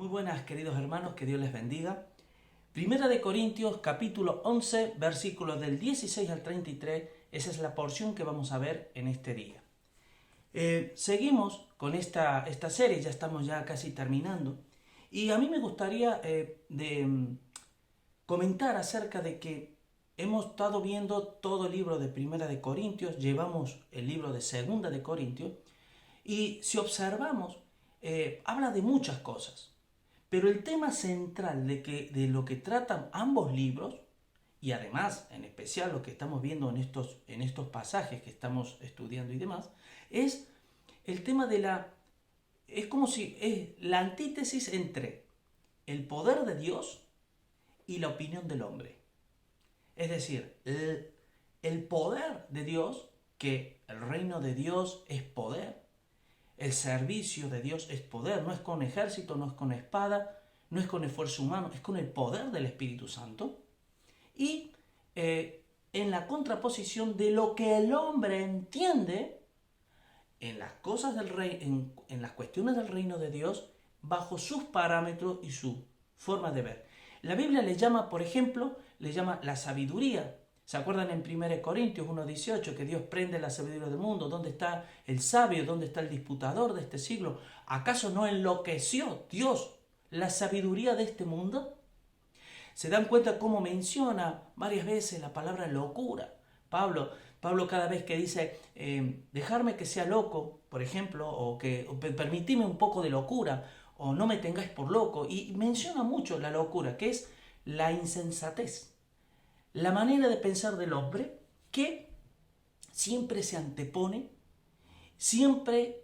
Muy buenas, queridos hermanos, que Dios les bendiga. Primera de Corintios, capítulo 11, versículos del 16 al 33, esa es la porción que vamos a ver en este día. Seguimos con esta serie, ya estamos ya casi terminando, y a mí me gustaría comentar acerca de que hemos estado viendo todo el libro de Primera de Corintios, llevamos el libro de Segunda de Corintios, y si observamos, habla de muchas cosas. Pero el tema central de lo que tratan ambos libros, y además, en especial lo que estamos viendo en estos pasajes que estamos estudiando y demás, es el tema es como si es la antítesis entre el poder de Dios y la opinión del hombre. Es decir, el poder de Dios, que el reino de Dios es poder, el servicio de Dios es poder, no es con ejército, no es con espada, no es con esfuerzo humano, es con el poder del Espíritu Santo. Y en la contraposición de lo que el hombre entiende en las cosas del rey, en las cuestiones del reino de Dios, bajo sus parámetros y su forma de ver. La Biblia le llama, por ejemplo, le llama la sabiduría. ¿Se acuerdan en 1 Corintios 1:18 que Dios prende la sabiduría del mundo? ¿Dónde está el sabio? ¿Dónde está el disputador de este siglo? ¿Acaso no enloqueció Dios la sabiduría de este mundo? ¿Se dan cuenta cómo menciona varias veces la palabra locura? Pablo cada vez que dice, dejarme que sea loco, por ejemplo, o permitime un poco de locura, o no me tengáis por loco, y menciona mucho la locura, que es la insensatez. La manera de pensar del hombre que siempre se antepone, siempre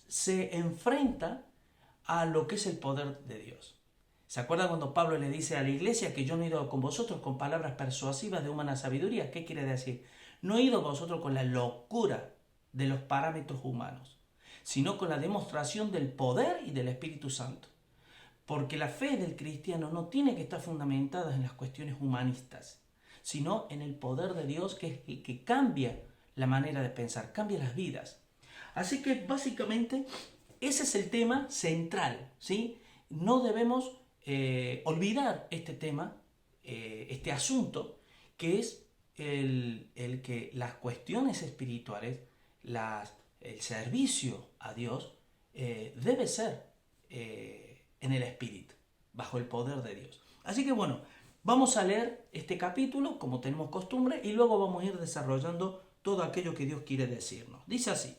se enfrenta a lo que es el poder de Dios. ¿Se acuerdan cuando Pablo le dice a la iglesia que yo no he ido con vosotros con palabras persuasivas de humana sabiduría? ¿Qué quiere decir? No he ido con vosotros con la locura de los parámetros humanos, sino con la demostración del poder y del Espíritu Santo. Porque la fe del cristiano no tiene que estar fundamentada en las cuestiones humanistas, sino en el poder de Dios, que es el que cambia la manera de pensar, cambia las vidas. Así que básicamente ese es el tema central, ¿sí? No debemos olvidar este tema, este asunto, que es el que las cuestiones espirituales, el servicio a Dios, debe ser en el Espíritu, bajo el poder de Dios. Así que bueno, vamos a leer este capítulo como tenemos costumbre y luego vamos a ir desarrollando todo aquello que Dios quiere decirnos. Dice así: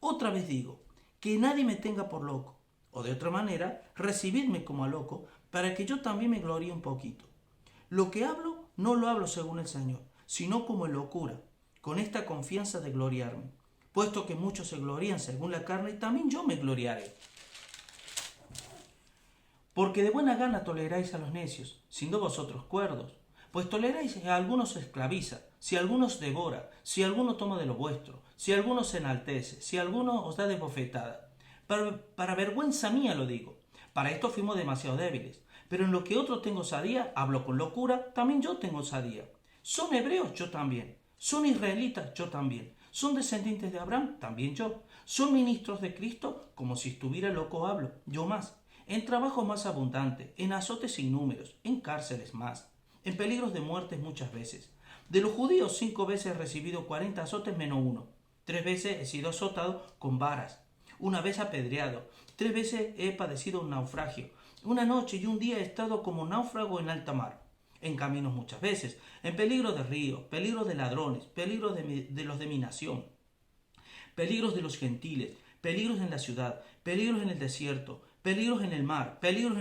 otra vez digo, que nadie me tenga por loco, o de otra manera, recibidme como a loco, para que yo también me gloríe un poquito. Lo que hablo, no lo hablo según el Señor, sino como en locura, con esta confianza de gloriarme. Puesto que muchos se glorían según la carne, también yo me gloriaré. Porque de buena gana toleráis a los necios, siendo vosotros cuerdos. Pues toleráis a algunos se esclaviza, si alguno os devora, si alguno toma de lo vuestro, si alguno se enaltece, si alguno os da de bofetada. Para vergüenza mía lo digo. Para esto fuimos demasiado débiles. Pero en lo que otro tengo osadía, hablo con locura, también yo tengo osadía. ¿Son hebreos? Yo también. ¿Son israelitas? Yo también. ¿Son descendientes de Abraham? También yo. ¿Son ministros de Cristo? Como si estuviera loco hablo, yo más. En trabajo más abundante, en azotes sin números, en cárceles más, en peligros de muerte muchas veces. De los judíos 5 veces he recibido 40 azotes menos uno. 3 veces he sido azotado con varas. 1 vez apedreado. 3 veces he padecido un naufragio. 1 noche y un día he estado como náufrago en alta mar. En caminos muchas veces, en peligro de ríos, peligro de ladrones, peligros de los de mi nación, peligros de los gentiles, peligros en la ciudad, peligros en el desierto, peligros en el mar, peligros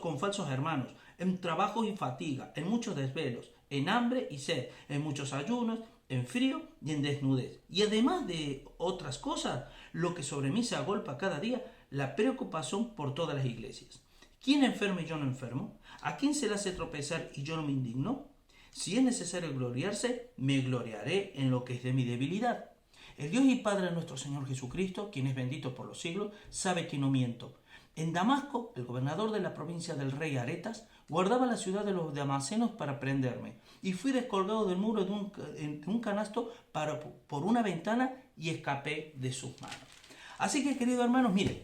con falsos hermanos, en trabajo y fatiga, en muchos desvelos, en hambre y sed, en muchos ayunos, en frío y en desnudez. Y además de otras cosas, lo que sobre mí se agolpa cada día, la preocupación por todas las iglesias. ¿Quién enferma y yo no enfermo? ¿A quién se le hace tropezar y yo no me indigno? Si es necesario gloriarse, me gloriaré en lo que es de mi debilidad. El Dios y Padre de nuestro Señor Jesucristo, quien es bendito por los siglos, sabe que no miento. En Damasco, el gobernador de la provincia del rey Aretas guardaba la ciudad de los damascenos para prenderme, y fui descolgado del muro de un canasto por una ventana y escapé de sus manos. Así que, queridos hermanos, miren,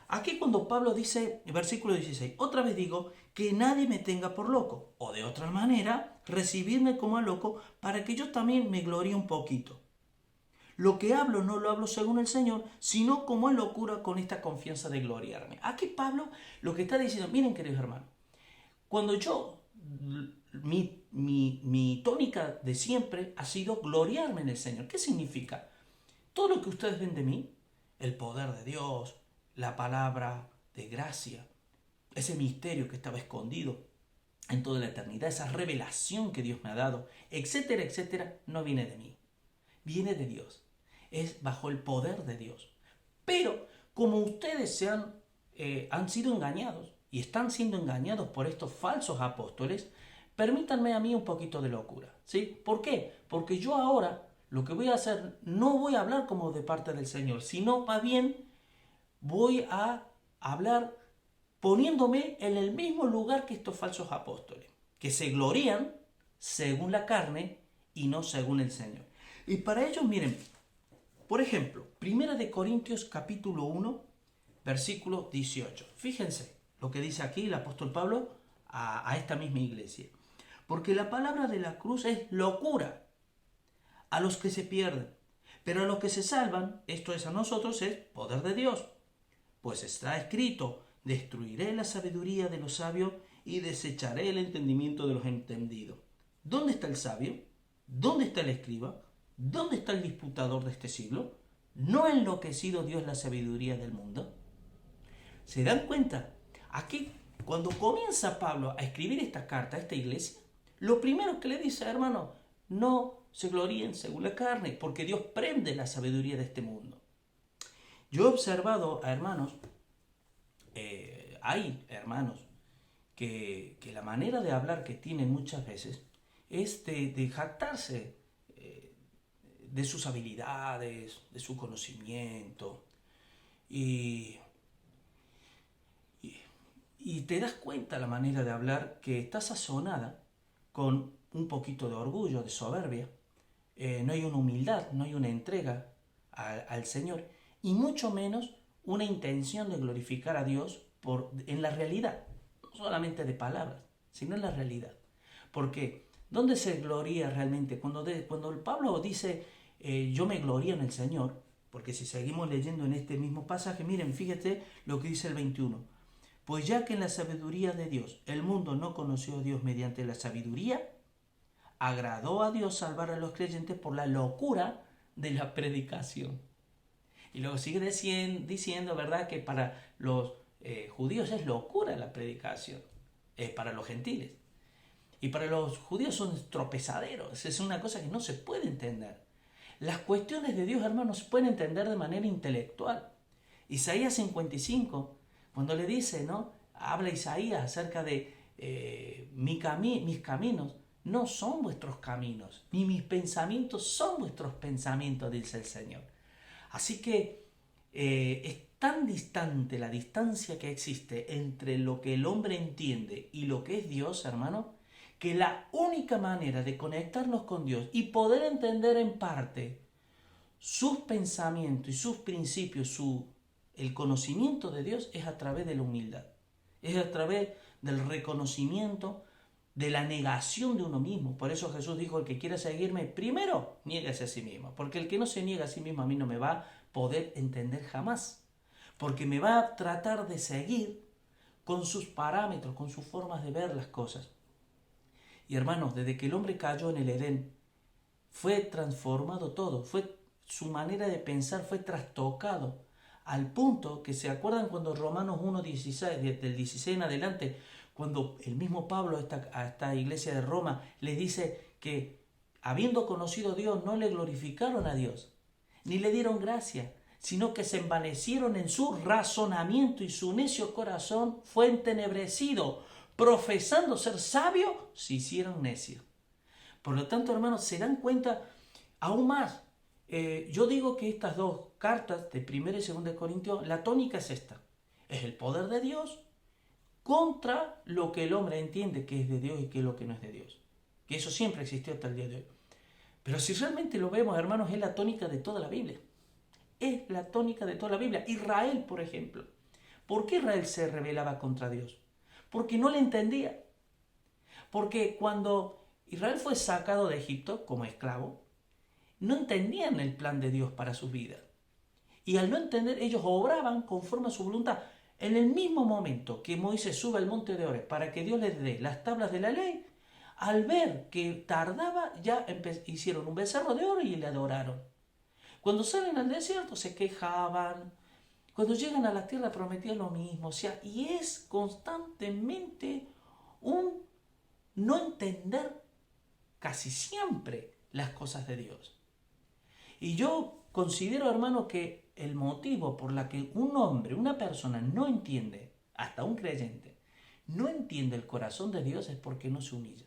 Aquí cuando Pablo dice, en versículo 16, otra vez digo, que nadie me tenga por loco, o de otra manera, recibirme como a loco, para que yo también me gloríe un poquito. Lo que hablo no lo hablo según el Señor, sino como en locura con esta confianza de gloriarme. Aquí Pablo lo que está diciendo, miren queridos hermanos, cuando mi tónica de siempre ha sido gloriarme en el Señor. ¿Qué significa? Todo lo que ustedes ven de mí, el poder de Dios, la palabra de gracia, ese misterio que estaba escondido en toda la eternidad, esa revelación que Dios me ha dado, etcétera, etcétera, no viene de mí, viene de Dios. Es bajo el poder de Dios. Pero como ustedes han sido engañados y están siendo engañados por estos falsos apóstoles, permítanme a mí un poquito de locura. ¿Sí? ¿Por qué? Porque yo ahora lo que voy a hacer, no voy a hablar como de parte del Señor, sino más bien voy a hablar poniéndome en el mismo lugar que estos falsos apóstoles, que se glorían según la carne y no según el Señor. Y para ellos, miren, por ejemplo, 1 Corintios capítulo 1, versículo 18. Fíjense lo que dice aquí el apóstol Pablo a esta misma iglesia. Porque la palabra de la cruz es locura a los que se pierden, pero a los que se salvan, esto es a nosotros, es poder de Dios. Pues está escrito, destruiré la sabiduría de los sabios y desecharé el entendimiento de los entendidos. ¿Dónde está el sabio? ¿Dónde está el escriba? ¿Dónde está el disputador de este siglo? ¿No ha enloquecido Dios la sabiduría del mundo? ¿Se dan cuenta? Aquí, cuando comienza Pablo a escribir esta carta a esta iglesia, lo primero que le dice, hermano, no se gloríen según la carne, porque Dios prende la sabiduría de este mundo. Yo he observado a hermanos, hay hermanos que la manera de hablar que tienen muchas veces es de jactarse de sus habilidades, de su conocimiento. Y te das cuenta la manera de hablar que está sazonada con un poquito de orgullo, de soberbia. No hay una humildad, no hay una entrega al Señor y mucho menos una intención de glorificar a Dios en la realidad, no solamente de palabras, sino en la realidad. Porque ¿dónde se gloria realmente? Cuando el Pablo dice yo me glorío en el Señor, porque si seguimos leyendo en este mismo pasaje, miren, fíjate lo que dice el 21. Pues ya que en la sabiduría de Dios el mundo no conoció a Dios mediante la sabiduría, agradó a Dios salvar a los creyentes por la locura de la predicación. Y luego sigue diciendo, ¿verdad?, que para los judíos es locura la predicación, para los gentiles. Y para los judíos son tropezaderos, es una cosa que no se puede entender. Las cuestiones de Dios, hermanos, se pueden entender de manera intelectual. Isaías 55, cuando le dice, ¿no?, habla Isaías acerca de mis caminos, no son vuestros caminos, ni mis pensamientos son vuestros pensamientos, dice el Señor. Así que es tan distante la distancia que existe entre lo que el hombre entiende y lo que es Dios, hermano, que la única manera de conectarnos con Dios y poder entender en parte sus pensamientos y sus principios, el conocimiento de Dios es a través de la humildad, es a través del reconocimiento, de la negación de uno mismo. Por eso Jesús dijo, el que quiera seguirme, primero niégase a sí mismo, porque el que no se niega a sí mismo a mí no me va a poder entender jamás, porque me va a tratar de seguir con sus parámetros, con sus formas de ver las cosas. Y hermanos, desde que el hombre cayó en el Edén, fue transformado todo, su manera de pensar fue trastocado, al punto que se acuerdan cuando Romanos 1:16, del 16 en adelante, cuando el mismo Pablo a esta iglesia de Roma le dice que habiendo conocido a Dios no le glorificaron a Dios, ni le dieron gracia, sino que se envanecieron en su razonamiento y su necio corazón fue entenebrecido, profesando ser sabios, se hicieron necios. Por lo tanto, hermanos, se dan cuenta aún más. Yo digo que estas dos cartas de 1 y 2 Corintios, la tónica es esta. Es el poder de Dios contra lo que el hombre entiende que es de Dios y que es lo que no es de Dios. Que eso siempre existió hasta el día de hoy. Pero si realmente lo vemos, hermanos, es la tónica de toda la Biblia. Es la tónica de toda la Biblia. Israel, por ejemplo. ¿Por qué Israel se rebelaba contra Dios? Porque no le entendía. Porque cuando Israel fue sacado de Egipto como esclavo, no entendían el plan de Dios para su vida. Y al no entender, ellos obraban conforme a su voluntad. En el mismo momento que Moisés sube al monte de Oreb para que Dios les dé las tablas de la ley, al ver que tardaba, ya hicieron un becerro de oro y le adoraron. Cuando salen al desierto se quejaban. Cuando llegan a la tierra prometida lo mismo. O sea, y es constantemente un no entender casi siempre las cosas de Dios. Y yo considero, hermano, que el motivo por la que un hombre, una persona no entiende, hasta un creyente, no entiende el corazón de Dios es porque no se humilla.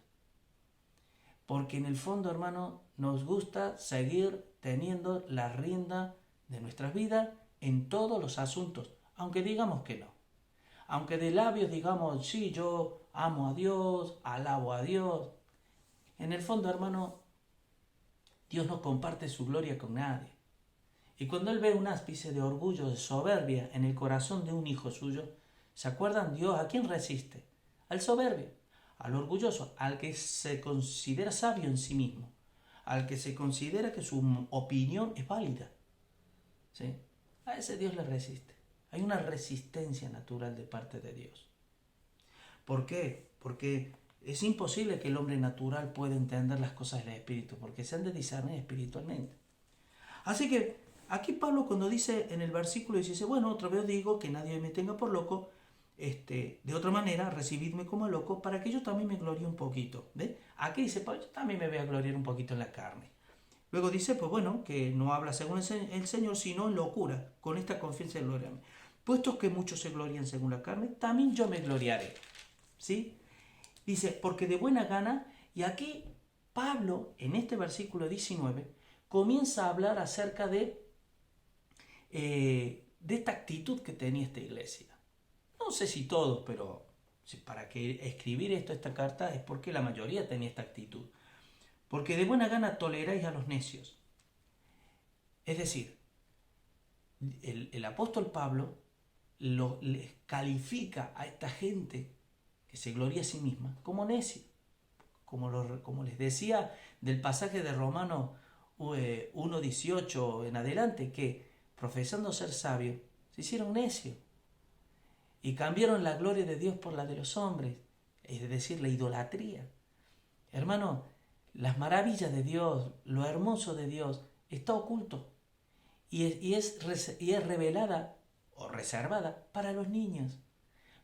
Porque en el fondo, hermano, nos gusta seguir teniendo la rienda de nuestras vidas en todos los asuntos, aunque digamos que no. Aunque de labios digamos, sí, yo amo a Dios, alabo a Dios. En el fondo, hermano, Dios no comparte su gloria con nadie. Y cuando Él ve un ápice de orgullo, de soberbia en el corazón de un hijo suyo, ¿se acuerdan? Dios, ¿a quién resiste? Al soberbio, al orgulloso, al que se considera sabio en sí mismo, al que se considera que su opinión es válida. ¿Sí? A ese Dios le resiste. Hay una resistencia natural de parte de Dios. ¿Por qué? Porque es imposible que el hombre natural pueda entender las cosas del Espíritu, porque se han de discernir espiritualmente. Así que aquí Pablo cuando dice en el versículo dice, bueno, otra vez digo que nadie me tenga por loco, de otra manera, recibidme como loco para que yo también me gloríe un poquito. ¿Ve? Aquí dice, Pablo, yo también me voy a gloriar un poquito en la carne. Luego dice, pues bueno, que no habla según el Señor, sino en locura, con esta confianza y gloria. Puestos que muchos se glorían según la carne, también yo me gloriaré. ¿Sí? Dice, porque de buena gana, y aquí Pablo, en este versículo 19, comienza a hablar acerca de esta actitud que tenía esta iglesia. No sé si todos, pero para que escribir esta carta es porque la mayoría tenía esta actitud. Porque de buena gana toleráis a los necios. Es decir, el apóstol Pablo les califica a esta gente que se gloria a sí misma como necio. Como les decía del pasaje de Romanos 1:18 en adelante, que profesando ser sabios, se hicieron necios y cambiaron la gloria de Dios por la de los hombres, es decir, la idolatría. Hermano, las maravillas de Dios, lo hermoso de Dios, está oculto y es revelada o reservada para los niños,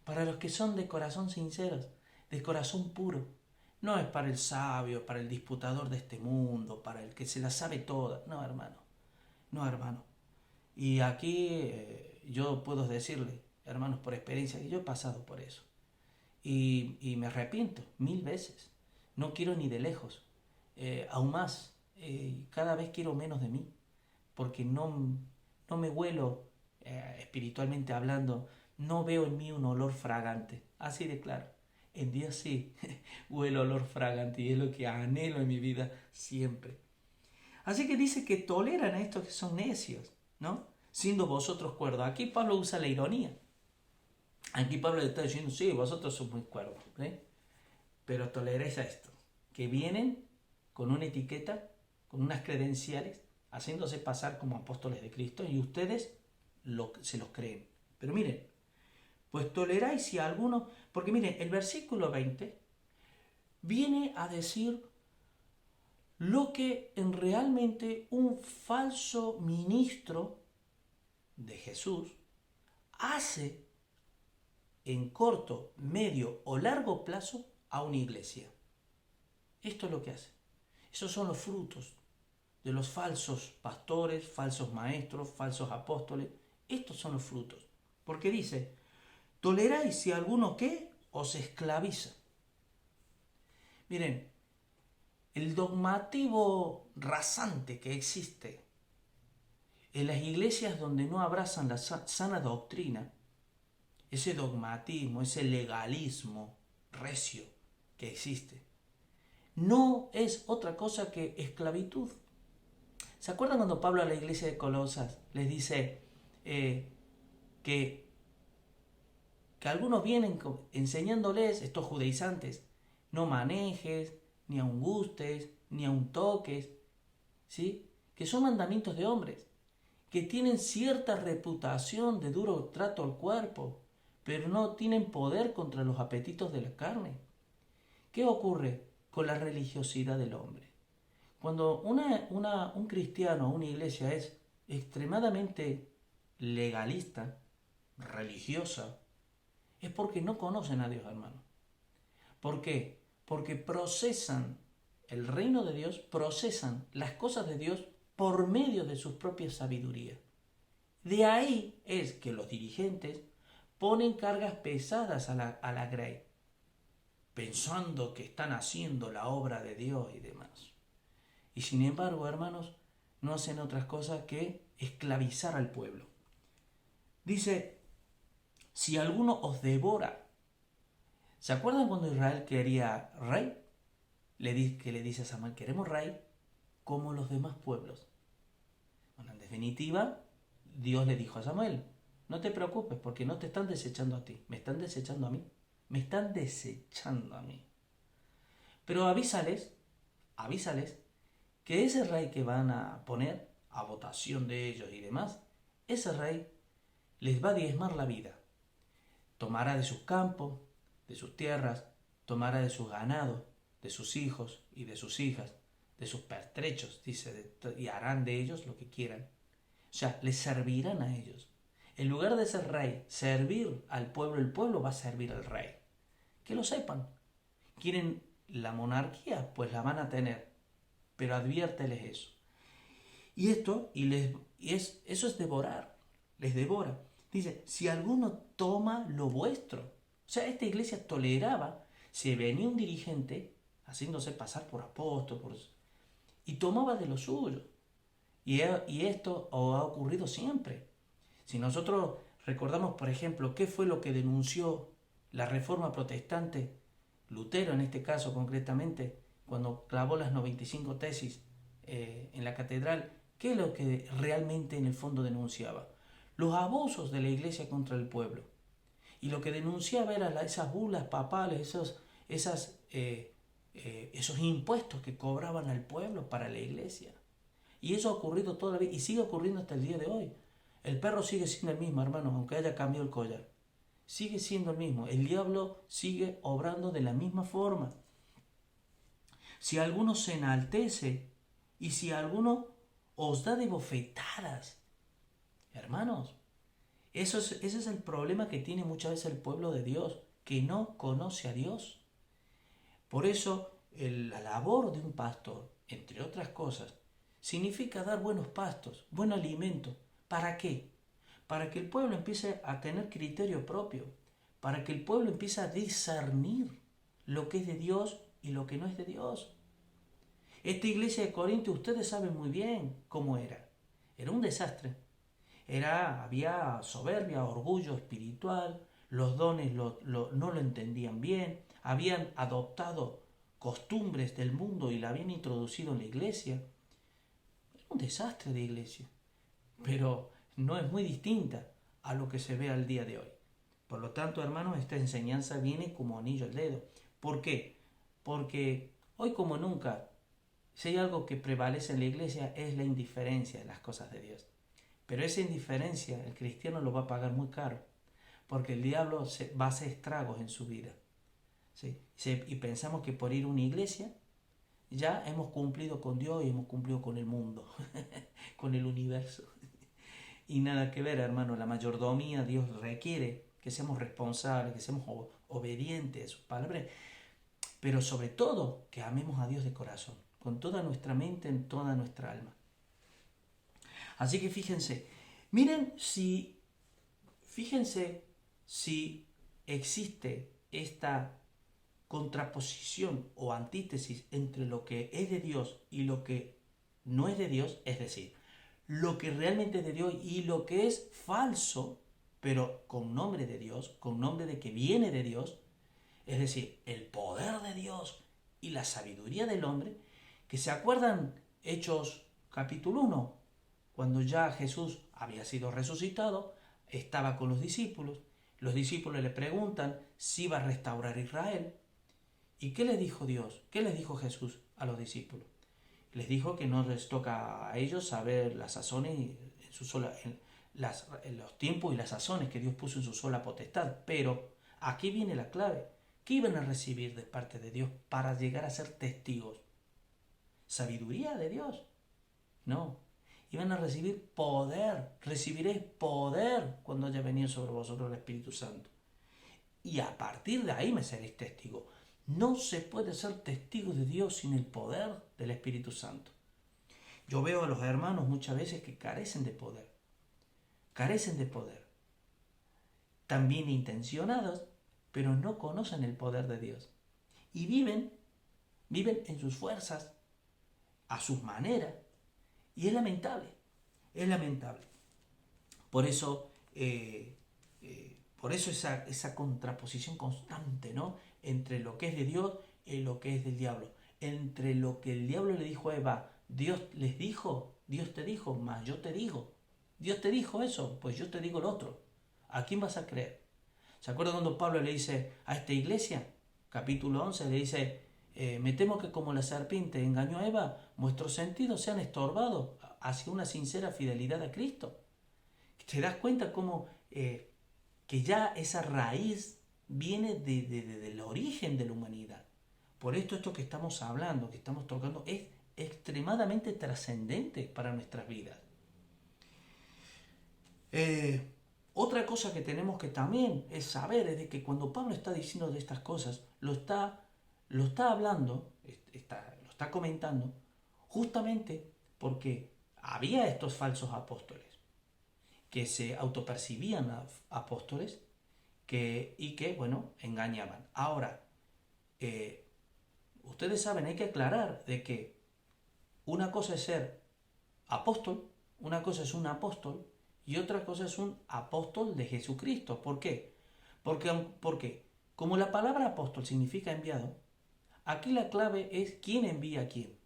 para los que son de corazón sinceros, de corazón puro. No es para el sabio, para el disputador de este mundo, para el que se la sabe toda. No, hermano. No, hermano. Y aquí yo puedo decirle, hermanos, por experiencia, que yo he pasado por eso. Y me arrepiento 1000 veces. No quiero ni de lejos. Aún más, cada vez quiero menos de mí. Porque no me huelo, espiritualmente hablando, no veo en mí un olor fragante. Así de claro. En Dios sí huele olor fragante y es lo que anhelo en mi vida siempre. Así que dice que toleran a estos que son necios, ¿no? Siendo vosotros cuerdos. Aquí Pablo usa la ironía. Aquí Pablo le está diciendo, sí, vosotros sois muy cuerdos, ¿eh? Pero toleráis a estos, que vienen con una etiqueta, con unas credenciales, haciéndose pasar como apóstoles de Cristo y ustedes se los creen. Pero miren, pues toleráis si alguno, porque miren, el versículo 20 viene a decir lo que en realmente un falso ministro de Jesús hace en corto, medio o largo plazo a una iglesia. Esto es lo que hace. Esos son los frutos de los falsos pastores, falsos maestros, falsos apóstoles. Estos son los frutos. Porque dice, toleráis si alguno que os esclaviza. Miren, el dogmatismo rasante que existe en las iglesias donde no abrazan la sana doctrina, ese dogmatismo, ese legalismo recio que existe, no es otra cosa que esclavitud. ¿Se acuerdan cuando Pablo a la iglesia de Colosas les dice que que algunos vienen enseñándoles, estos judaizantes, no manejes, ni aun gustes, ni aun toques, ¿sí? Que son mandamientos de hombres, que tienen cierta reputación de duro trato al cuerpo, pero no tienen poder contra los apetitos de la carne. ¿Qué ocurre con la religiosidad del hombre? Cuando un cristiano o una iglesia es extremadamente legalista, religiosa, es porque no conocen a Dios, hermano. ¿Por qué? Porque procesan el reino de Dios, procesan las cosas de Dios por medio de su propia sabiduría. De ahí es que los dirigentes ponen cargas pesadas a la grey, pensando que están haciendo la obra de Dios y demás. Y sin embargo, hermanos, no hacen otras cosas que esclavizar al pueblo. Dice, si alguno os devora. ¿Se acuerdan cuando Israel quería rey? Que le dice a Samuel, queremos rey como los demás pueblos. Bueno, en definitiva, Dios le dijo a Samuel, no te preocupes porque no te están desechando a ti, me están desechando a mí. Me están desechando a mí. Pero avísales que ese rey que van a poner a votación de ellos y demás, ese rey les va a diezmar la vida. Tomará de sus campos, de sus tierras, tomará de sus ganados, de sus hijos y de sus hijas, de sus pertrechos, dice, y harán de ellos lo que quieran. O sea, les servirán a ellos. En lugar de ser rey, servir al pueblo, el pueblo va a servir al rey. Que lo sepan. ¿Quieren la monarquía? Pues la van a tener. Pero adviérteles eso. Y eso es devorar. Les devora. Dice, si alguno toma lo vuestro. O sea, esta iglesia toleraba, si venía un dirigente, haciéndose pasar por apóstol, y tomaba de lo suyo. Y esto ha ocurrido siempre. Si nosotros recordamos, por ejemplo, qué fue lo que denunció la Reforma Protestante, Lutero en este caso concretamente, cuando clavó las 95 tesis en la catedral, ¿qué es lo que realmente en el fondo denunciaba? Los abusos de la iglesia contra el pueblo. Y lo que denunciaba era esas bulas papales, esos impuestos que cobraban al pueblo para la iglesia. Y eso ha ocurrido toda la vida y sigue ocurriendo hasta el día de hoy. El perro sigue siendo el mismo, hermanos, aunque haya cambiado el collar. Sigue siendo el mismo. El diablo sigue obrando de la misma forma. Si alguno se enaltece y si alguno os da de bofetadas, hermanos, ese es el problema que tiene muchas veces el pueblo de Dios, que no conoce a Dios. Por eso, la labor de un pastor, entre otras cosas, significa dar buenos pastos, buen alimento. ¿Para qué? Para que el pueblo empiece a tener criterio propio, para que el pueblo empiece a discernir lo que es de Dios y lo que no es de Dios. Esta iglesia de Corinto, ustedes saben muy bien cómo era. Era un desastre. Había soberbia, orgullo espiritual, los dones no lo entendían bien, habían adoptado costumbres del mundo y la habían introducido en la iglesia. Era un desastre de iglesia, pero no es muy distinta a lo que se ve al día de hoy. Por lo tanto, hermanos, esta enseñanza viene como anillo al dedo. ¿Por qué? Porque hoy como nunca, si hay algo que prevalece en la iglesia es la indiferencia de las cosas de Dios. Pero esa indiferencia el cristiano lo va a pagar muy caro, porque el diablo va a hacer estragos en su vida. ¿Sí? Y pensamos que por ir a una iglesia ya hemos cumplido con Dios y hemos cumplido con el mundo, con el universo. Y nada que ver, hermano, la mayordomía Dios requiere que seamos responsables, que seamos obedientes a sus palabras, pero sobre todo que amemos a Dios de corazón, con toda nuestra mente, en toda nuestra alma. Así que fíjense si existe esta contraposición o antítesis entre lo que es de Dios y lo que no es de Dios, es decir, lo que realmente es de Dios y lo que es falso, pero con nombre de Dios, con nombre de que viene de Dios, es decir, el poder de Dios y la sabiduría del hombre, que se acuerdan Hechos capítulo 1, cuando ya Jesús había sido resucitado, estaba con los discípulos, Los discípulos le preguntan si va a restaurar Israel. ¿Y qué les dijo Dios? ¿Qué les dijo Jesús a los discípulos? Les dijo que no les toca a ellos saber las sazones en su sola, en los tiempos y las sazones que Dios puso en su sola potestad. Pero aquí viene la clave. ¿Qué iban a recibir de parte de Dios para llegar a ser testigos? ¿Sabiduría de Dios? No. Iban a recibir poder. Recibiréis poder cuando haya venido sobre vosotros el Espíritu Santo. Y a partir de ahí me seréis testigos. No se puede ser testigo de Dios sin el poder del Espíritu Santo. Yo veo a los hermanos muchas veces que carecen de poder. Carecen de poder. También intencionados, pero no conocen el poder de Dios. Y viven en sus fuerzas, a sus maneras. Y es lamentable. Es lamentable. Por eso, esa contraposición constante, ¿no? Entre lo que es de Dios y lo que es del diablo. Entre lo que el diablo le dijo a Eva, Dios les dijo, Dios te dijo, más yo te digo. Dios te dijo eso, pues yo te digo lo otro. ¿A quién vas a creer? ¿Se acuerdan cuando Pablo le dice a esta iglesia? Capítulo 11 le dice, me temo que como la serpiente engañó a Eva, vuestros sentidos se han estorbado hacia una sincera fidelidad a Cristo. ¿Te das cuenta cómo que ya esa raíz viene del origen de la humanidad? Por esto que estamos hablando, que estamos tocando, es extremadamente trascendente para nuestras vidas. Otra cosa que tenemos que también es saber es de que cuando Pablo está diciendo de estas cosas, lo está hablando, lo está comentando, justamente porque había estos falsos apóstoles que se autopercibían apóstoles y que, bueno, engañaban. Ahora, ustedes saben, hay que aclarar de que una cosa es ser apóstol, una cosa es un apóstol y otra cosa es un apóstol de Jesucristo. ¿Por qué? Porque como la palabra apóstol significa enviado, aquí la clave es quién envía a quién.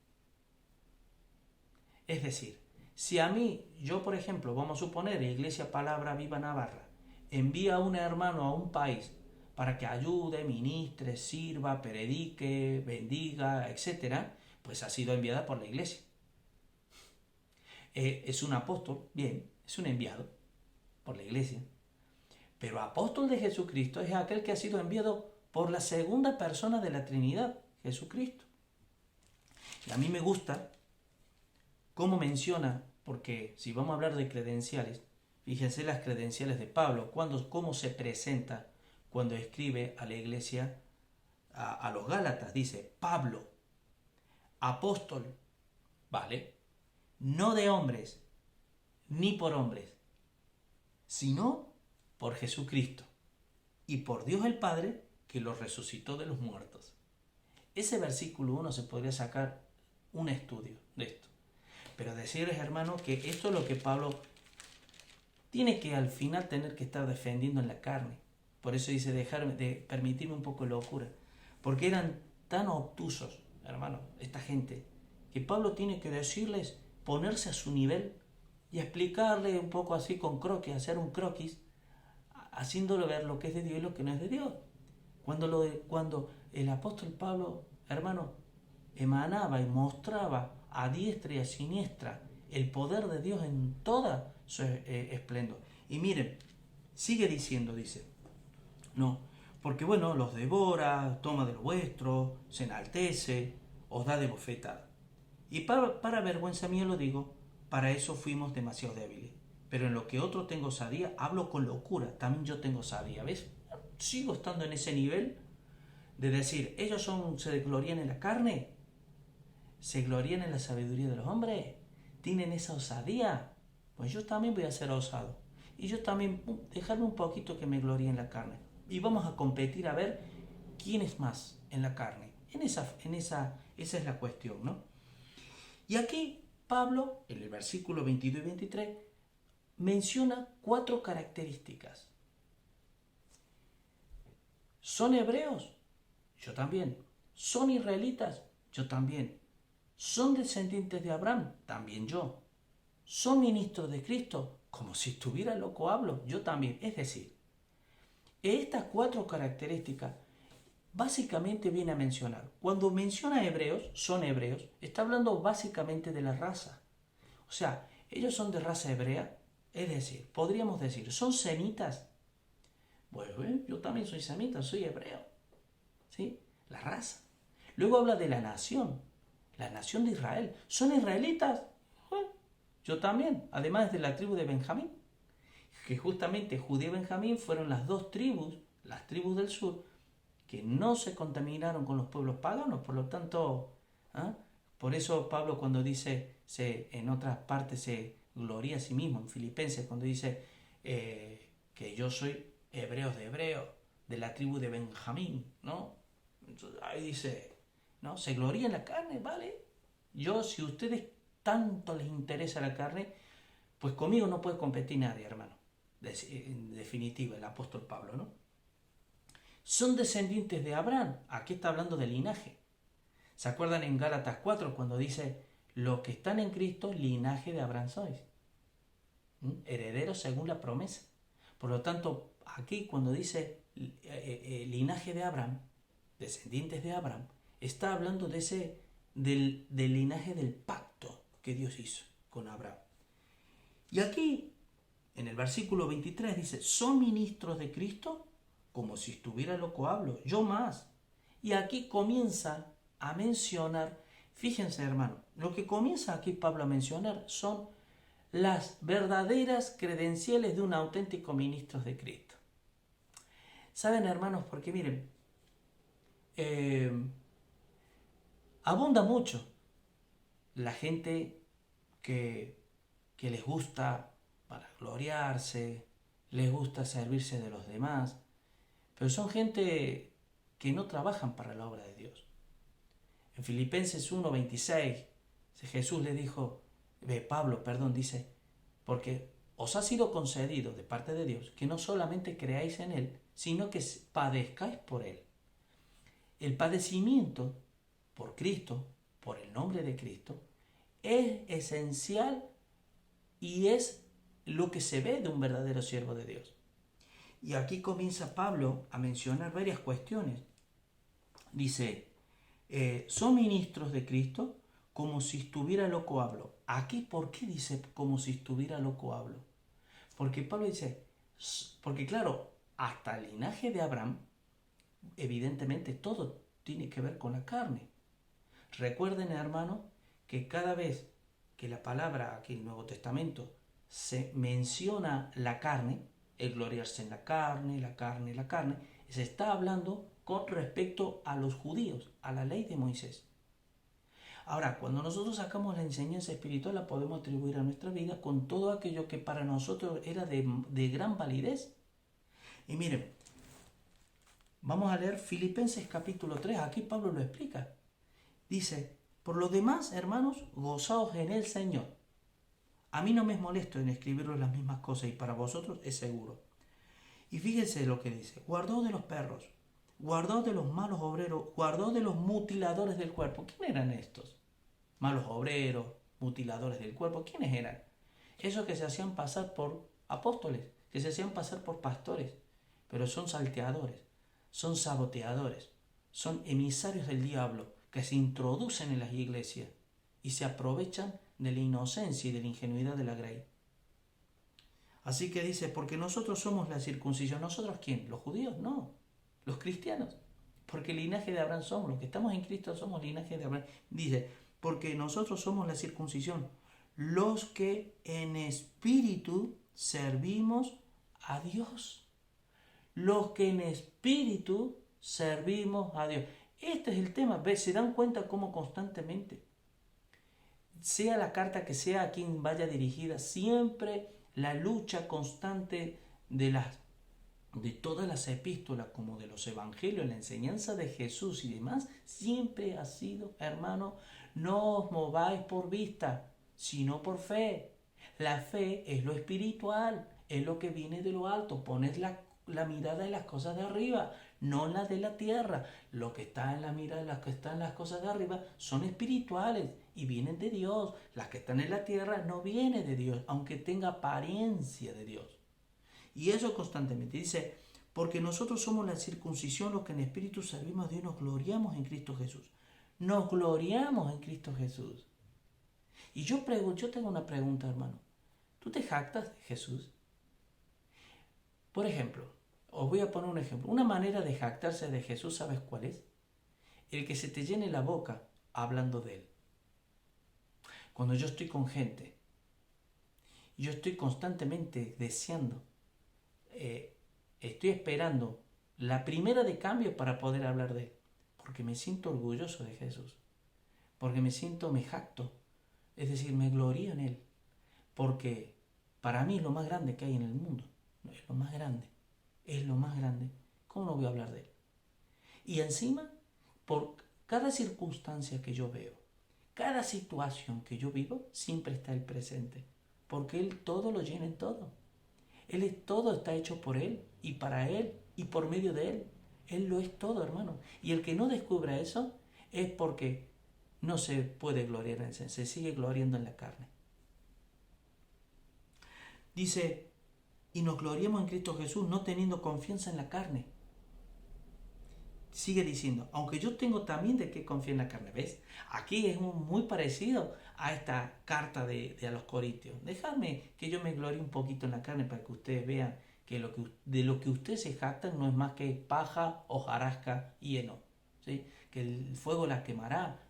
Es decir, si a mí, yo por ejemplo, vamos a suponer, Iglesia Palabra Viva Navarra, envía a un hermano a un país para que ayude, ministre, sirva, predique, bendiga, etc., pues ha sido enviada por la Iglesia. Es un apóstol, bien, es un enviado por la Iglesia. Pero apóstol de Jesucristo es aquel que ha sido enviado por la segunda persona de la Trinidad, Jesucristo. Y a mí me gusta cómo menciona, porque si vamos a hablar de credenciales, fíjense las credenciales de Pablo, cómo se presenta cuando escribe a la iglesia, a los Gálatas. Dice, Pablo, apóstol, ¿vale? No de hombres, ni por hombres, sino por Jesucristo y por Dios el Padre que lo resucitó de los muertos. Ese versículo 1 se podría sacar un estudio de esto. Pero decirles, hermanos, que esto es lo que Pablo tiene que al final tener que estar defendiendo en la carne. Por eso dice, permitirme un poco de locura. Porque eran tan obtusos, hermanos, esta gente, que Pablo tiene que decirles, ponerse a su nivel y explicarle un poco así con croquis, hacer un croquis, haciéndole ver lo que es de Dios y lo que no es de Dios. Cuando el apóstol Pablo, hermano, emanaba y mostraba a diestra y a siniestra el poder de Dios en toda su esplendor. Y miren, sigue diciendo, dice, no, porque bueno, los devora, toma de lo vuestro, se enaltece, os da de bofetada. Y para vergüenza mía lo digo, para eso fuimos demasiado débiles. Pero en lo que otro tengo osadía, hablo con locura, también yo tengo osadía, ¿ves? Sigo estando en ese nivel de decir, ellos se glorían en la carne, se glorían en la sabiduría de los hombres, tienen esa osadía, pues yo también voy a ser osado. Y yo también, dejarme un poquito que me gloríe en la carne. Y vamos a competir a ver quién es más en la carne. Esa es la cuestión, ¿no? Y aquí Pablo, en el versículo 22 y 23, menciona 4 características. ¿Son hebreos? Yo también. ¿Son israelitas? Yo también. ¿Son descendientes de Abraham? También yo. ¿Son ministros de Cristo? Como si estuviera loco hablo. Yo también. Es decir, Estas 4 características básicamente viene a mencionar. Cuando menciona hebreos, son hebreos, está hablando básicamente de la raza. O sea, ellos son de raza hebrea, es decir, podríamos decir, ¿son semitas? Bueno, yo también soy semita, soy hebreo. ¿Sí? La raza. Luego habla de la nación de Israel. ¿Son israelitas? Yo también, además de la tribu de Benjamín, que justamente Judá y Benjamín fueron las 2 tribus, las tribus del sur, que no se contaminaron con los pueblos paganos, por lo tanto, ¿ah? Por eso Pablo cuando dice, en otras partes se gloria a sí mismo, en Filipenses cuando dice que yo soy hebreo, de la tribu de Benjamín, ¿no? Entonces, ahí dice, ¿no? Se gloria en la carne, ¿vale? Yo, si a ustedes tanto les interesa la carne, pues conmigo no puede competir nadie, hermano. En definitiva, el apóstol Pablo, ¿no? Son descendientes de Abraham. Aquí está hablando de linaje. ¿Se acuerdan en Gálatas 4 cuando dice, los que están en Cristo, linaje de Abraham sois? Herederos según la promesa. Por lo tanto, aquí cuando dice linaje de Abraham, descendientes de Abraham, está hablando del linaje del pacto que Dios hizo con Abraham. Y aquí, en el versículo 23 dice, ¿son ministros de Cristo? Como si estuviera loco hablo, yo más. Y aquí comienza a mencionar, fíjense hermano, lo que comienza aquí Pablo a mencionar son las verdaderas credenciales de un auténtico ministro de Cristo. ¿Saben hermanos? Porque miren, abunda mucho la gente que les gusta para gloriarse, les gusta servirse de los demás, pero son gente que no trabajan para la obra de Dios. En Filipenses 1:26, Jesús le dijo, Pablo, dice, porque os ha sido concedido de parte de Dios que no solamente creáis en Él, sino que padezcáis por Él. El padecimiento por Cristo, por el nombre de Cristo, es esencial y es lo que se ve de un verdadero siervo de Dios. Y aquí comienza Pablo a mencionar varias cuestiones. Dice, son ministros de Cristo como si estuviera loco hablo. Aquí, ¿por qué dice como si estuviera loco hablo? Porque Pablo dice, porque claro, hasta el linaje de Abraham, evidentemente todo tiene que ver con la carne. Recuerden, hermano, que cada vez que la palabra aquí en el Nuevo Testamento se menciona la carne, el gloriarse en la carne, se está hablando con respecto a los judíos, a la ley de Moisés. Ahora, cuando nosotros sacamos la enseñanza espiritual, la podemos atribuir a nuestra vida con todo aquello que para nosotros era de gran validez. Y miren, vamos a leer Filipenses capítulo 3, aquí Pablo lo explica. Dice, por lo demás, hermanos, gozaos en el Señor. A mí no me es molesto en escribiros las mismas cosas y para vosotros es seguro. Y fíjense lo que dice, guardaos de los perros, guardaos de los malos obreros, guardaos de los mutiladores del cuerpo. ¿Quién eran estos? Malos obreros, mutiladores del cuerpo. ¿Quiénes eran? Esos que se hacían pasar por apóstoles, que se hacían pasar por pastores, pero son salteadores, son saboteadores, son emisarios del diablo que se introducen en las iglesias y se aprovechan de la inocencia y de la ingenuidad de la grey. Así que dice, porque nosotros somos la circuncisión. ¿Nosotros quién? ¿Los judíos? No, los cristianos. Porque el linaje de Abraham somos, los que estamos en Cristo somos linaje de Abraham. Dice, porque nosotros somos la circuncisión, los que en espíritu servimos a Dios. Los que en espíritu servimos a Dios. Este es el tema. ¿Se dan cuenta cómo constantemente, sea la carta que sea a quien vaya dirigida, siempre la lucha constante de todas las epístolas, como de los evangelios, la enseñanza de Jesús y demás, siempre ha sido, hermano, no os mováis por vista, sino por fe. La fe es lo espiritual, es lo que viene de lo alto. Pones la mirada en las cosas de arriba, no en las de la tierra. Lo que está en la mirada, las que están en las cosas de arriba, son espirituales y vienen de Dios. Las que están en la tierra no vienen de Dios, aunque tenga apariencia de Dios. Y eso constantemente dice, Porque nosotros somos la circuncisión, los que en espíritu servimos a Dios, nos gloriamos en Cristo Jesús. Nos gloriamos en Cristo Jesús. Y yo tengo una pregunta, hermano. ¿Tú te jactas de Jesús? Por ejemplo, os voy a poner un ejemplo. Una manera de jactarse de Jesús, ¿sabes cuál es? El que se te llene la boca hablando de Él. Cuando yo estoy con gente, yo estoy constantemente deseando, estoy esperando la primera de cambio para poder hablar de Él. Porque me siento orgulloso de Jesús. Porque me jacto. Es decir, me glorío en Él. Porque para mí es lo más grande que hay en el mundo. Es lo más grande. Es lo más grande. ¿Cómo no voy a hablar de Él? Y encima, por cada circunstancia que yo veo, cada situación que yo vivo, siempre está Él presente. Porque Él todo lo llena en todo. Todo está hecho por Él y para Él y por medio de Él. Él lo es todo, hermano. Y el que no descubra eso es porque no se puede gloriar en Él, se sigue gloriando en la carne. Dice, y nos gloriamos en Cristo Jesús no teniendo confianza en la carne. Sigue diciendo, aunque yo tengo también de qué confiar en la carne. ¿Ves? Aquí es muy parecido a esta carta de a los Corintios. Dejadme que yo me gloríe un poquito en la carne para que ustedes vean que de lo que ustedes se jactan no es más que paja, hojarasca y heno. ¿Sí? Que el fuego las quemará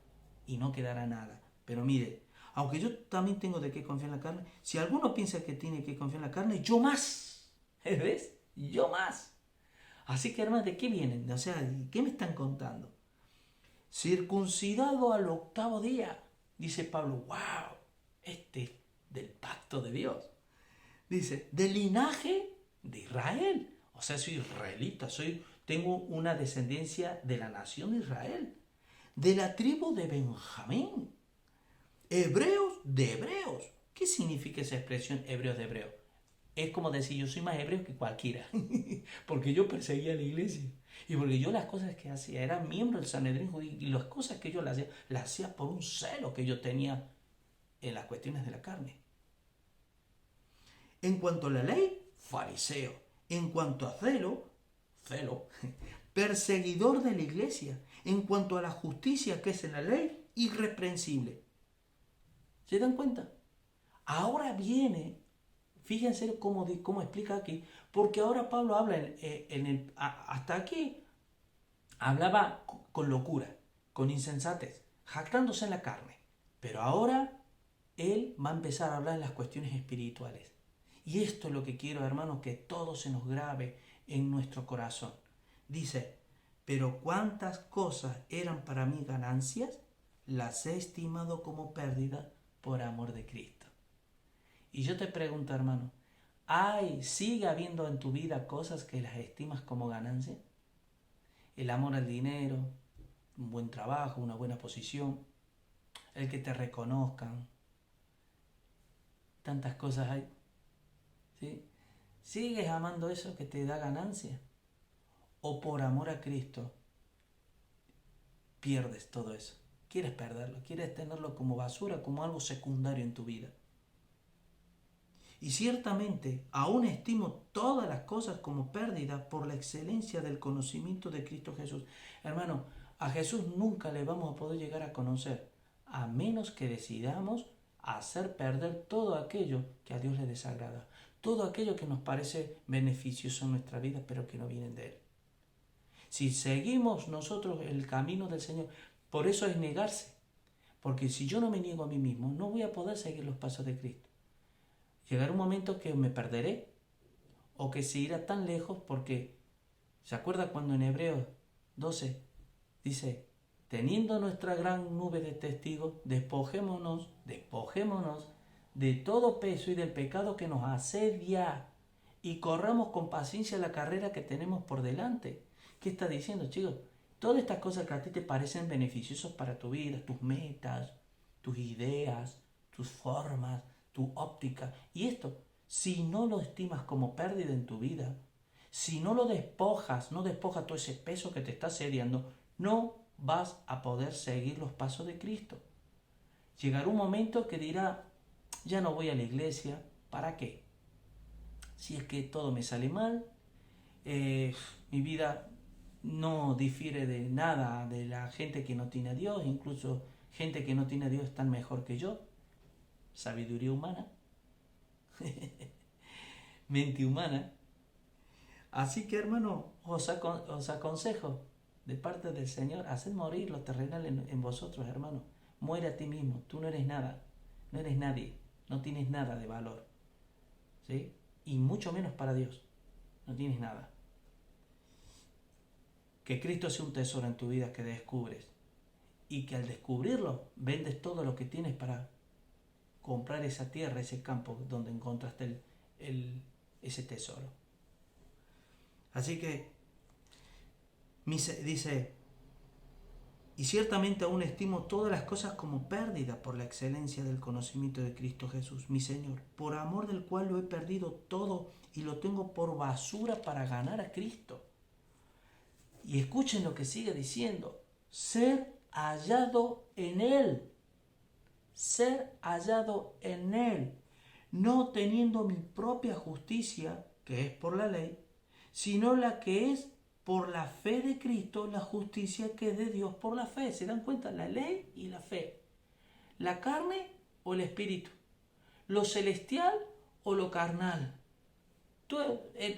y no quedará nada. Pero mire, aunque yo también tengo de qué confiar en la carne, si alguno piensa que tiene que confiar en la carne, yo más. ¿Ves? Yo más. Así que, hermanos, ¿de qué vienen? O sea, ¿qué me están contando? Circuncidado al 8º día. Dice Pablo, wow, del pacto de Dios. Dice, del linaje de Israel. O sea, soy israelita, tengo una descendencia de la nación de Israel. De la tribu de Benjamín. Hebreos de hebreos. ¿Qué significa esa expresión hebreos de hebreos? Es como decir, yo soy más hebreo que cualquiera, porque yo perseguía a la iglesia. Y porque yo las cosas que hacía, era miembro del Sanedrín judío, y las cosas que yo las hacía por un celo que yo tenía en las cuestiones de la carne. En cuanto a la ley, fariseo. En cuanto a celo, perseguidor de la iglesia. En cuanto a la justicia que es en la ley, irreprensible. ¿Se dan cuenta? Ahora viene, fíjense cómo explica aquí, porque ahora Pablo habla hasta aquí, hablaba con locura, con insensatez, jactándose en la carne. Pero ahora él va a empezar a hablar en las cuestiones espirituales. Y esto es lo que quiero, hermanos, que todo se nos grabe en nuestro corazón. Dice, pero cuántas cosas eran para mí ganancias, las he estimado como pérdida por amor de Cristo. Y yo te pregunto, hermano, ¿sigue habiendo en tu vida cosas que las estimas como ganancia? El amor al dinero, un buen trabajo, una buena posición, el que te reconozcan. Tantas cosas hay. ¿Sí? ¿Sigues amando eso que te da ganancia? ¿O por amor a Cristo pierdes todo eso? ¿Quieres perderlo? ¿Quieres tenerlo como basura, como algo secundario en tu vida? Y ciertamente aún estimo todas las cosas como pérdida por la excelencia del conocimiento de Cristo Jesús. Hermano, a Jesús nunca le vamos a poder llegar a conocer, a menos que decidamos hacer perder todo aquello que a Dios le desagrada, todo aquello que nos parece beneficioso en nuestra vida, pero que no vienen de Él. Si seguimos nosotros el camino del Señor, por eso es negarse, porque si yo no me niego a mí mismo, no voy a poder seguir los pasos de Cristo. Llegará un momento que me perderé o que se irá tan lejos porque, ¿se acuerda cuando en Hebreos 12 dice, teniendo nuestra gran nube de testigos, despojémonos de todo peso y del pecado que nos asedia y corramos con paciencia la carrera que tenemos por delante? ¿Qué está diciendo, chicos? Todas estas cosas que a ti te parecen beneficiosas para tu vida, tus metas, tus ideas, tus formas, tu óptica. Y esto, si no lo estimas como pérdida en tu vida, si no lo despojas, no despojas todo ese peso que te está asediando, no vas a poder seguir los pasos de Cristo. Llegará un momento que dirá, ya no voy a la iglesia, ¿para qué? Si es que todo me sale mal, mi vida no difiere de nada de la gente que no tiene a Dios, incluso gente que no tiene a Dios es tan mejor que yo. Sabiduría humana, mente humana. Así que hermano, os aconsejo de parte del Señor, haced morir lo terrenal en vosotros, hermano. Muere a ti mismo, tú no eres nada, no eres nadie, no tienes nada de valor, ¿sí? Y mucho menos para Dios, no tienes nada. Que Cristo sea un tesoro en tu vida que descubres y que al descubrirlo vendes todo lo que tienes para comprar esa tierra, ese campo donde encontraste ese tesoro. Así que dice, y ciertamente aún estimo todas las cosas como pérdida por la excelencia del conocimiento de Cristo Jesús, mi Señor, por amor del cual lo he perdido todo y lo tengo por basura para ganar a Cristo. Y escuchen lo que sigue diciendo, ser hallado en Él, ser hallado en Él, no teniendo mi propia justicia, que es por la ley, sino la que es por la fe de Cristo, la justicia que es de Dios por la fe. ¿Se dan cuenta? La ley y la fe. La carne o el espíritu. Lo celestial o lo carnal.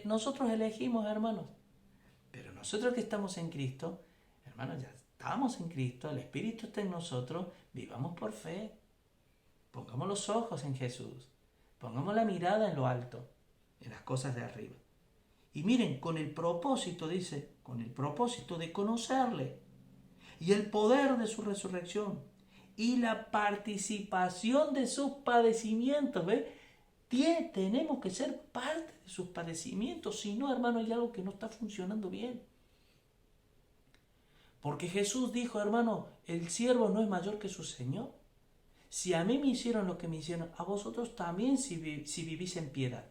Nosotros elegimos, hermanos. Pero nosotros que estamos en Cristo, hermanos, ya estamos en Cristo, el Espíritu está en nosotros, vivamos por fe. Pongamos los ojos en Jesús. Pongamos la mirada en lo alto, en las cosas de arriba. Y miren, con el propósito, dice, con el propósito de conocerle y el poder de su resurrección y la participación de sus padecimientos, ¿ves? Tenemos que ser parte de sus padecimientos, si no, hermano, hay algo que no está funcionando bien. Porque Jesús dijo, hermano, el siervo no es mayor que su Señor. Si a mí me hicieron lo que me hicieron, a vosotros también si vivís en piedad.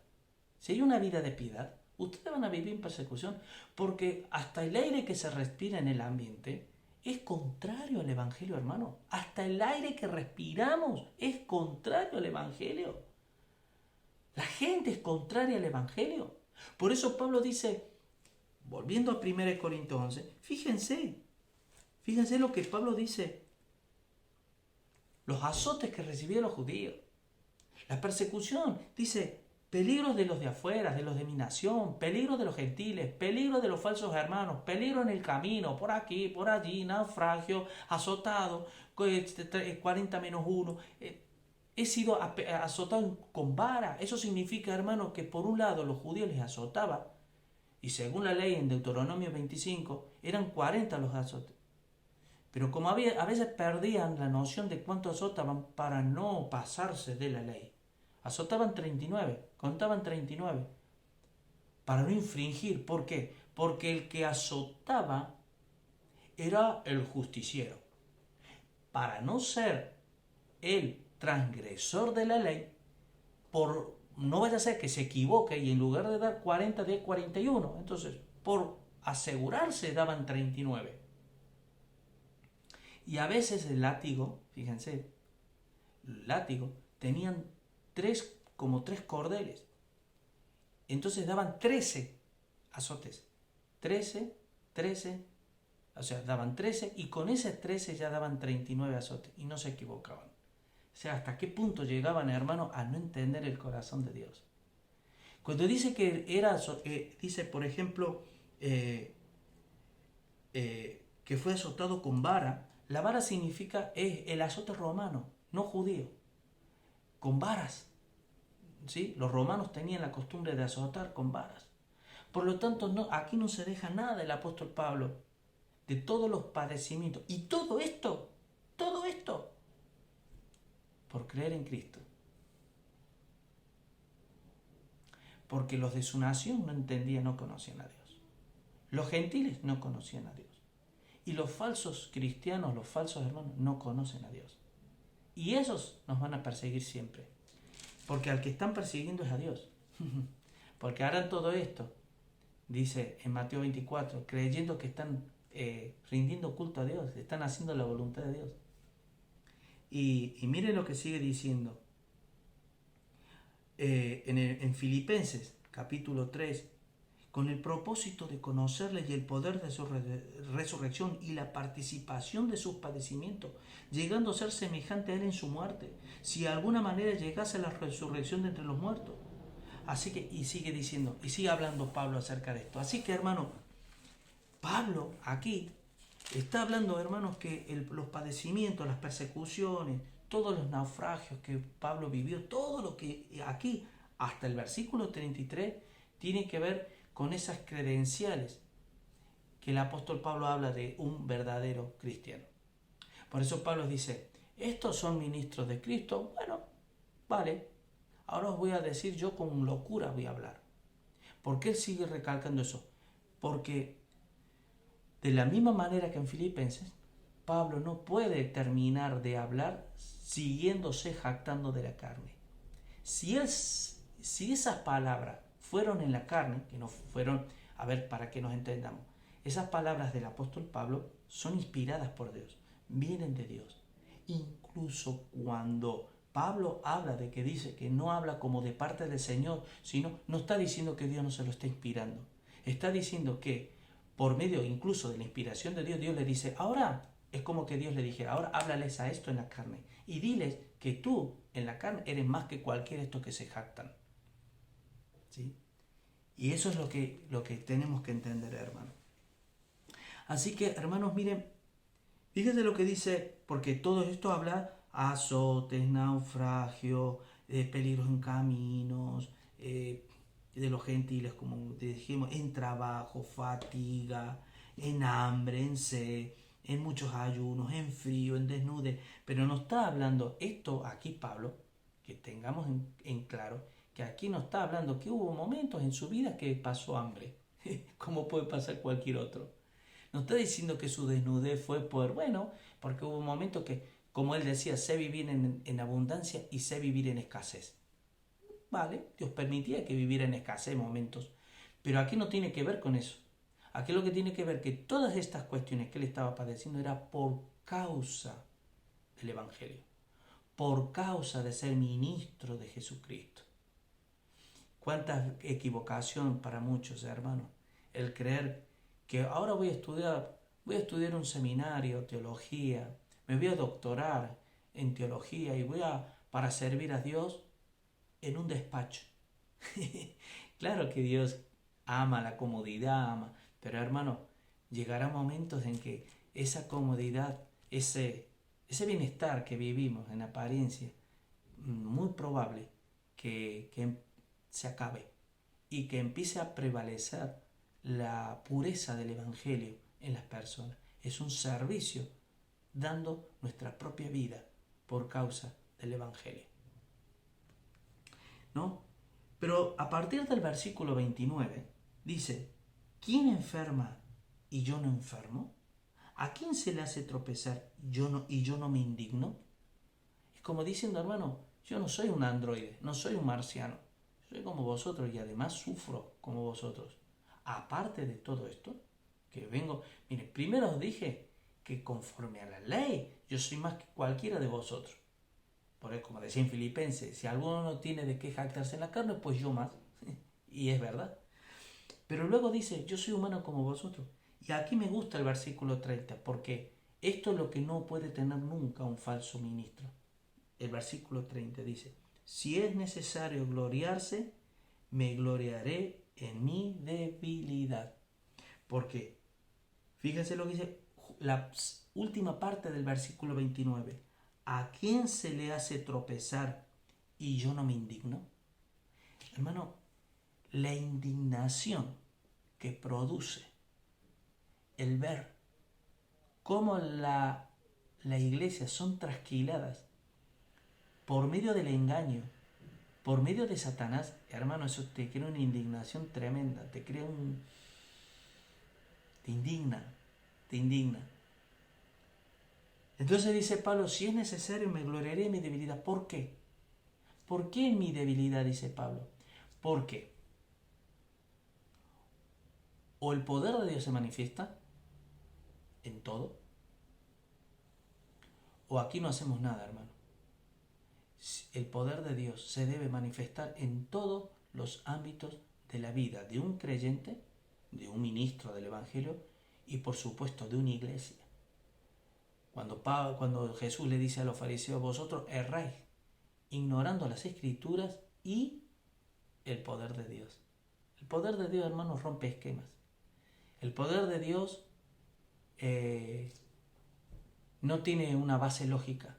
Si hay una vida de piedad, ustedes van a vivir en persecución, porque hasta el aire que se respira en el ambiente es contrario al Evangelio, hermano. Hasta el aire que respiramos es contrario al Evangelio. La gente es contraria al Evangelio. Por eso Pablo dice, volviendo a 1 Corintios 11, fíjense lo que Pablo dice. Los azotes que recibieron los judíos, la persecución, dice, peligros de los de afuera, de los de mi nación, peligros de los gentiles, peligros de los falsos hermanos, peligro en el camino, por aquí, por allí, naufragio, azotado, 40-1. He sido azotado con vara. Eso significa, hermano, que por un lado los judíos les azotaban, y según la ley en Deuteronomio 25, eran 40 los azotes. Pero como a veces perdían la noción de cuánto azotaban para no pasarse de la ley. Azotaban 39, contaban 39, para no infringir. ¿Por qué? Porque el que azotaba era el justiciero. Para no ser el transgresor de la ley, no vaya a ser que se equivoque y en lugar de dar 40 dé 41. Entonces, por asegurarse daban 39. Y a veces el látigo, fíjense, el látigo tenían como tres cordeles. Entonces daban 13 azotes. 13, o sea, daban 13 y con ese 13 ya daban 39 azotes y no se equivocaban. O sea, ¿hasta qué punto llegaban, hermanos, a no entender el corazón de Dios? Cuando dice que dice, por ejemplo, que fue azotado con vara, la vara significa es el azote romano, no judío, con varas. ¿Sí? Los romanos tenían la costumbre de azotar con varas. Por lo tanto, aquí no se deja nada del apóstol Pablo de todos los padecimientos. Y todo esto, por creer en Cristo. Porque los de su nación no entendían, no conocían a Dios. Los gentiles no conocían a Dios. Y los falsos cristianos, los falsos hermanos, no conocen a Dios. Y esos nos van a perseguir siempre. Porque al que están persiguiendo es a Dios. Porque harán todo esto, dice en Mateo 24, creyendo que están rindiendo culto a Dios, están haciendo la voluntad de Dios. Y miren lo que sigue diciendo. En Filipenses, capítulo 3, con el propósito de conocerle y el poder de su resurrección y la participación de sus padecimientos, llegando a ser semejante a él en su muerte, si de alguna manera llegase a la resurrección de entre los muertos. Así que, y sigue diciendo, y sigue hablando Pablo acerca de esto. Así que, hermano, Pablo aquí está hablando, hermanos, que los padecimientos, las persecuciones, todos los naufragios que Pablo vivió, todo lo que aquí, hasta el versículo 33, tiene que ver con esas credenciales que el apóstol Pablo habla de un verdadero cristiano. Por eso Pablo dice, estos son ministros de Cristo. Bueno, vale, ahora os voy a decir yo con locura voy a hablar. ¿Por qué él sigue recalcando eso? Porque de la misma manera que en Filipenses, Pablo no puede terminar de hablar siguiéndose jactando de la carne. Si esas palabras fueron en la carne, que no fueron, a ver, para que nos entendamos, esas palabras del apóstol Pablo son inspiradas por Dios, vienen de Dios. Incluso cuando Pablo habla de que dice que no habla como de parte del Señor, sino no está diciendo que Dios no se lo está inspirando. Está diciendo que por medio incluso de la inspiración de Dios, Dios le dice, ahora es como que Dios le dijera, ahora háblales a esto en la carne y diles que tú en la carne eres más que cualquiera de estos que se jactan. ¿Sí? Y eso es lo que tenemos que entender, hermano. Así que, hermanos, miren, fíjense lo que dice, porque todo esto habla azotes, naufragio, peligros en caminos, de los gentiles, como dijimos, en trabajo, fatiga, en hambre, en sed, en muchos ayunos, en frío, en desnudez. Pero no está hablando esto aquí Pablo, que tengamos en claro, que aquí no está hablando que hubo momentos en su vida que pasó hambre, como puede pasar cualquier otro. No está diciendo que su desnudez fue porque hubo momentos que, como él decía, sé vivir en abundancia y sé vivir en escasez. Vale, Dios permitía que viviera en escasez momentos, pero aquí no tiene que ver con eso. Aquí lo que tiene que ver que todas estas cuestiones que él estaba padeciendo era por causa del Evangelio, por causa de ser ministro de Jesucristo. Cuánta equivocación para muchos, hermanos, el creer que ahora voy a estudiar un seminario, teología, me voy a doctorar en teología y para servir a Dios en un despacho. Claro que Dios ama la comodidad, pero hermano, llegará momentos en que esa comodidad, ese bienestar que vivimos en apariencia, muy probable que se acabe y que empiece a prevalecer la pureza del Evangelio en las personas. Es un servicio dando nuestra propia vida por causa del Evangelio. ¿No? Pero a partir del versículo 29 dice, ¿quién enferma y yo no enfermo? ¿A quién se le hace tropezar y yo no me indigno? Es como diciendo, hermano, yo no soy un androide, no soy un marciano, soy como vosotros y además sufro como vosotros. Aparte de todo esto, que vengo, mire, primero os dije que conforme a la ley, yo soy más que cualquiera de vosotros. Por eso, como decía en Filipenses, si alguno no tiene de qué jactarse en la carne, pues yo más. Y es verdad. Pero luego dice, yo soy humano como vosotros. Y aquí me gusta el versículo 30, porque esto es lo que no puede tener nunca un falso ministro. El versículo 30 dice, si es necesario gloriarse, me gloriaré en mi debilidad. Porque, fíjense lo que dice la última parte del versículo 29. ¿A quién se le hace tropezar y yo no me indigno? Hermano, la indignación que produce el ver cómo la iglesia son trasquiladas por medio del engaño, por medio de Satanás, hermano, eso te crea una indignación tremenda, te indigna, te indigna. Entonces dice Pablo, si es necesario me gloriaré en mi debilidad. ¿Por qué? ¿Por qué en mi debilidad, dice Pablo? Porque o el poder de Dios se manifiesta en todo, o aquí no hacemos nada, hermano. El poder de Dios se debe manifestar en todos los ámbitos de la vida de un creyente, de un ministro del Evangelio y por supuesto de una iglesia. Cuando Jesús le dice a los fariseos, vosotros erráis, ignorando las Escrituras y el poder de Dios. El poder de Dios, hermanos, rompe esquemas. El poder de Dios no tiene una base lógica.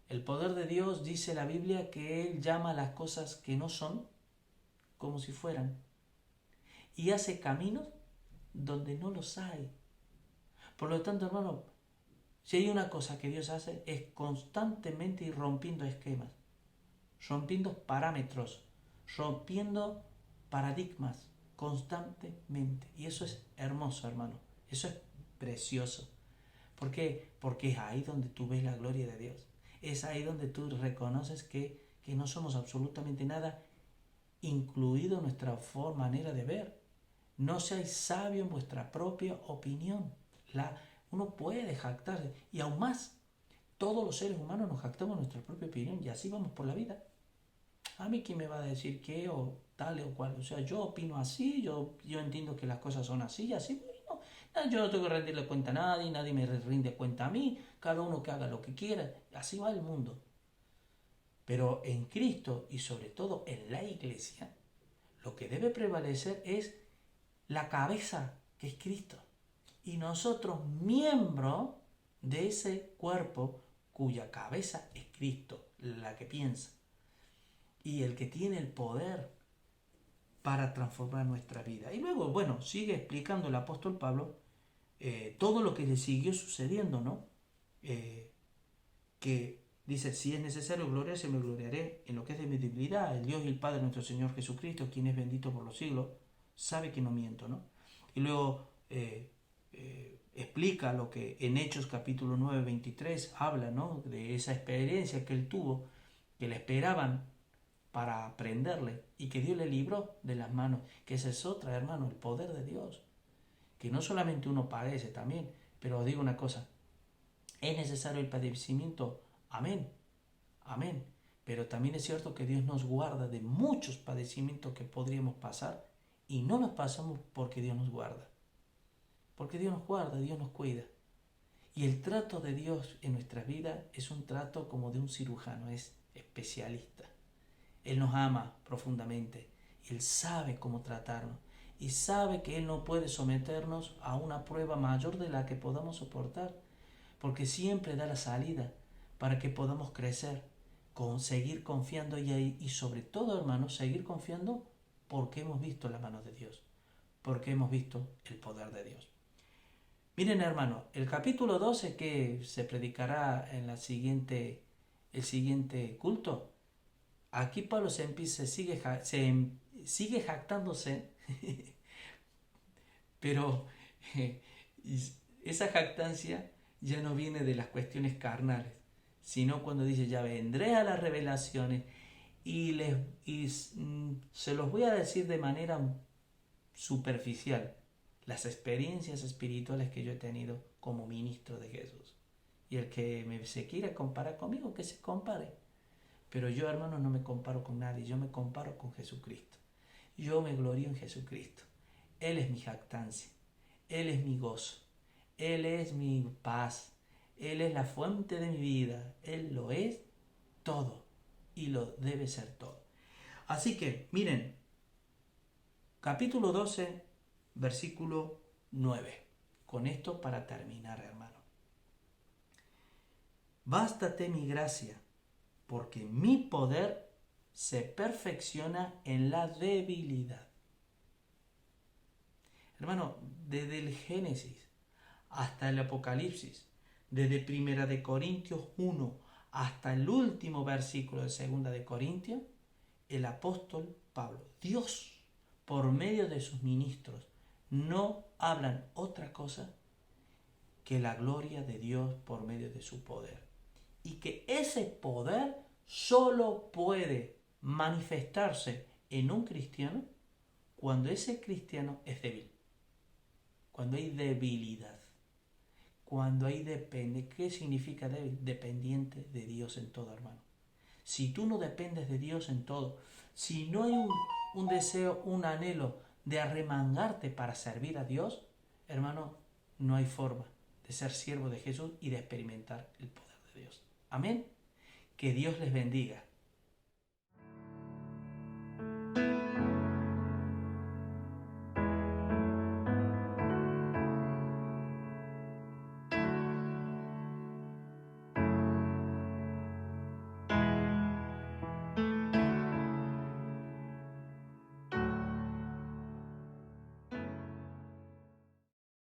El poder de Dios, dice la Biblia, que Él llama a las cosas que no son como si fueran. Y hace caminos donde no los hay. Por lo tanto, hermano, si hay una cosa que Dios hace es constantemente ir rompiendo esquemas, rompiendo parámetros, rompiendo paradigmas constantemente. Y eso es hermoso, hermano. Eso es precioso. ¿Por qué? Porque es ahí donde tú ves la gloria de Dios. Es ahí donde tú reconoces que no somos absolutamente nada, incluido nuestra manera de ver. No seáis sabios en vuestra propia opinión. Uno puede jactarse. Y aún más, todos los seres humanos nos jactamos en nuestra propia opinión y así vamos por la vida. A mí quién me va a decir qué o tal o cual. O sea, yo opino así, yo entiendo que las cosas son así y así. Bueno, yo no tengo que rendirle cuenta a nadie, nadie me rinde cuenta a mí. Cada uno que haga lo que quiera. Así va el mundo. Pero en Cristo y sobre todo en la iglesia, lo que debe prevalecer es la cabeza, que es Cristo. Y nosotros, miembros de ese cuerpo cuya cabeza es Cristo, la que piensa. Y el que tiene el poder para transformar nuestra vida. Y luego, bueno, sigue explicando el apóstol Pablo todo lo que le siguió sucediendo, ¿no? Que dice, si es necesario gloriarse, me gloriaré en lo que es de mi debilidad. El Dios y el Padre de nuestro Señor Jesucristo, quien es bendito por los siglos, sabe que no miento, ¿no? Y luego explica lo que en Hechos capítulo 9, 23 habla, ¿no? De esa experiencia que él tuvo, que le esperaban para prenderle y que Dios le libró de las manos. Que esa es otra, hermano, el poder de Dios. Que no solamente uno padece también, pero os digo una cosa, es necesario el padecimiento, amén, amén. Pero también es cierto que Dios nos guarda de muchos padecimientos que podríamos pasar y no los pasamos porque Dios nos guarda. Porque Dios nos guarda, Dios nos cuida. Y el trato de Dios en nuestras vidas es un trato como de un cirujano, es especialista. Él nos ama profundamente. Él sabe cómo tratarnos. Y sabe que Él no puede someternos a una prueba mayor de la que podamos soportar. Porque siempre da la salida para que podamos crecer, seguir confiando y sobre todo, hermanos, seguir confiando porque hemos visto la mano de Dios. Porque hemos visto el poder de Dios. Miren, hermano, el capítulo 12 que se predicará en el siguiente culto, aquí Pablo sigue jactándose, pero esa jactancia ya no viene de las cuestiones carnales, sino cuando dice, ya vendré a las revelaciones y se los voy a decir de manera superficial, las experiencias espirituales que yo he tenido como ministro de Jesús. Y el que se quiera comparar conmigo, que se compare. Pero yo, hermano, no me comparo con nadie, yo me comparo con Jesucristo. Yo me glorío en Jesucristo. Él es mi jactancia, Él es mi gozo, Él es mi paz, Él es la fuente de mi vida, Él lo es todo y lo debe ser todo. Así que, miren, capítulo 12, versículo 9. Con esto para terminar, hermano. Bástate mi gracia, porque mi poder se perfecciona en la debilidad. Hermano, desde el Génesis hasta el Apocalipsis, desde 1 de Corintios 1 hasta el último versículo de 2 de Corintios, el apóstol Pablo, Dios, por medio de sus ministros, no hablan otra cosa que la gloria de Dios por medio de su poder. Y que ese poder solo puede manifestarse en un cristiano cuando ese cristiano es débil. Cuando hay debilidad. Cuando hay dependencia. ¿Qué significa débil? Dependiente de Dios en todo, hermano. si tú no dependes de Dios en todo, si no hay un deseo, un anhelo de arremangarte para servir a Dios, hermano, no hay forma de ser siervo de Jesús y de experimentar el poder de Dios. Amén. Que Dios les bendiga.